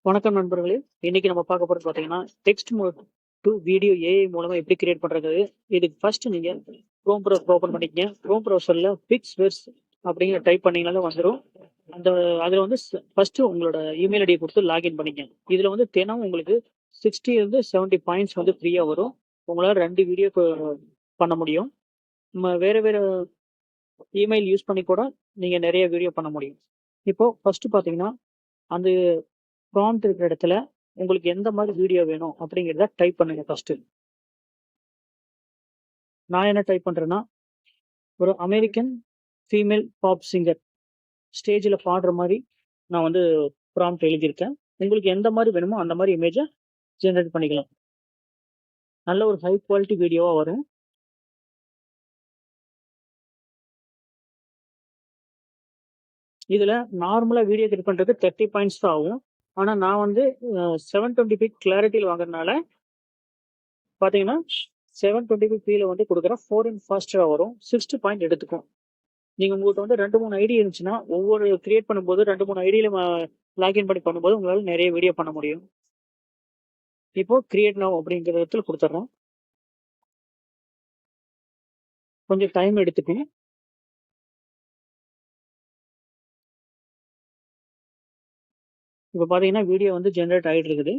வணக்கம் நண்பர்களே. இன்னைக்கு நம்ம பார்க்க போறது பார்த்தீங்கன்னா, டெக்ஸ்ட் டு வீடியோ ஏஐ மூலமா எப்படி கிரியேட் பண்றது? இதுக்கு ஃபர்ஸ்ட் நீங்க குரோம் ப்ரௌசர் ஓப்பன் பண்ணிக்கங்க. குரோம் ப்ரௌசர்ல பிக்ஸ்வெர்ஸ் அப்படிங்கிற டைப் பண்ணீங்கனாலே வந்துரும். அந்த அதுல வந்து ஃபர்ஸ்ட் உங்களோட இமெயில் ஐடியை குடுத்து லாகின் பண்ணிக்கங்க. இதுல வந்து தினம் உங்களுக்கு 60 இருந்து 70 பாயிண்ட்ஸ் வந்து ஃப்ரீயா வரும். உங்களால 2 வீடியோ பண்ண முடியும். நம்ம வேற வேற இமெயில் யூஸ் பண்ணி கூட நீங்க நெறைய வீடியோ பண்ண முடியும். இப்போ ஃபர்ஸ்ட் பார்த்தீங்கன்னா, அந்த ப்ராம்ப்ட் இருக்கிற இடத்துல உங்களுக்கு எந்த மாதிரி வீடியோ வேணும் அப்படிங்கிறத டைப் பண்ணுங்க ஃபர்ஸ்ட். நான் என்ன டைப் பண்றேன்னா, ஒரு அமெரிக்கன் ஃபீமேல் பாப் சிங்கர் ஸ்டேஜ்ல பாடுற மாதிரி நான் வந்து ப்ராம்ப்ட் எழுதியிருக்கேன். உங்களுக்கு எந்த மாதிரி வேணுமோ அந்த மாதிரி இமேஜை ஜெனரேட் பண்ணிக்கலாம். நல்ல ஒரு ஹை குவாலிட்டி வீடியோவா வரும். இதுல நார்மலா வீடியோ கிரியேட் பண்றதுக்கு 30 பாயிண்ட்ஸ் தான் ஆகும். ஆனா நான் வந்து 720p கிளாரிட்டியில் வாங்குறதுனால பாத்தீங்கன்னா 720p வந்து கொடுக்குறேன். 4 ஃபாஸ்டரா வரும். 60 பாயிண்ட் எடுத்துக்கும். நீங்க உங்கள்ட்ட வந்து 2, 3 ஐடி இருந்துச்சுன்னா, ஒவ்வொரு கிரியேட் பண்ணும்போது 2, 3 ஐடியில லாகின் பண்ணி பண்ணும்போது உங்களால நெறைய வீடியோ பண்ண முடியும். இப்போ கிரியேட் நவ் அப்படிங்கிற இடத்துல குடுத்துர்றோம். கொஞ்சம் டைம் எடுத்துக்கும். இப்ப பார்த்தீங்கன்னா, வீடியோ வந்து ஜெனரேட் ஆயிட்டு இருக்குது.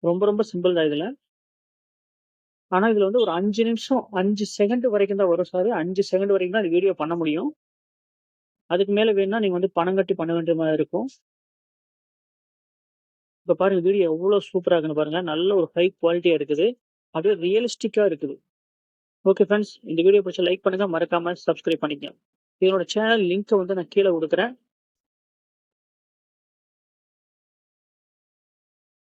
ரொம்ப ரொம்ப சிம்பிள் தான் இதுல. ஆனா இதுல வந்து ஒரு 5 நிமிஷம் 5 செகண்ட் வரைக்கும் தான் வரும் சார். 5 செகண்ட் வரைக்கும் தான் அந்த வீடியோ பண்ண முடியும். அதுக்கு மேல வேணும்னா நீங்க வந்து பணம் கட்டி பண்ண வேண்டிய மாரி இருக்கும். இப்ப பாருங்க வீடியோ எவ்வளோ சூப்பரா இருக்குன்னு பாருங்க. நல்ல ஒரு ஹை குவாலிட்டியா இருக்குது. அப்படியே ரியலிஸ்டிக்கா இருக்குது. ஓகே ஃபிரெண்ட்ஸ், இந்த வீடியோ பிடிச்சா லைக் பண்ணுங்க. மறக்காம சப்ஸ்கிரைப் பண்ணிக்கங்க. இதனோட சேனல் லிங்க் வந்து நான் கீழ குடுக்குறேன்.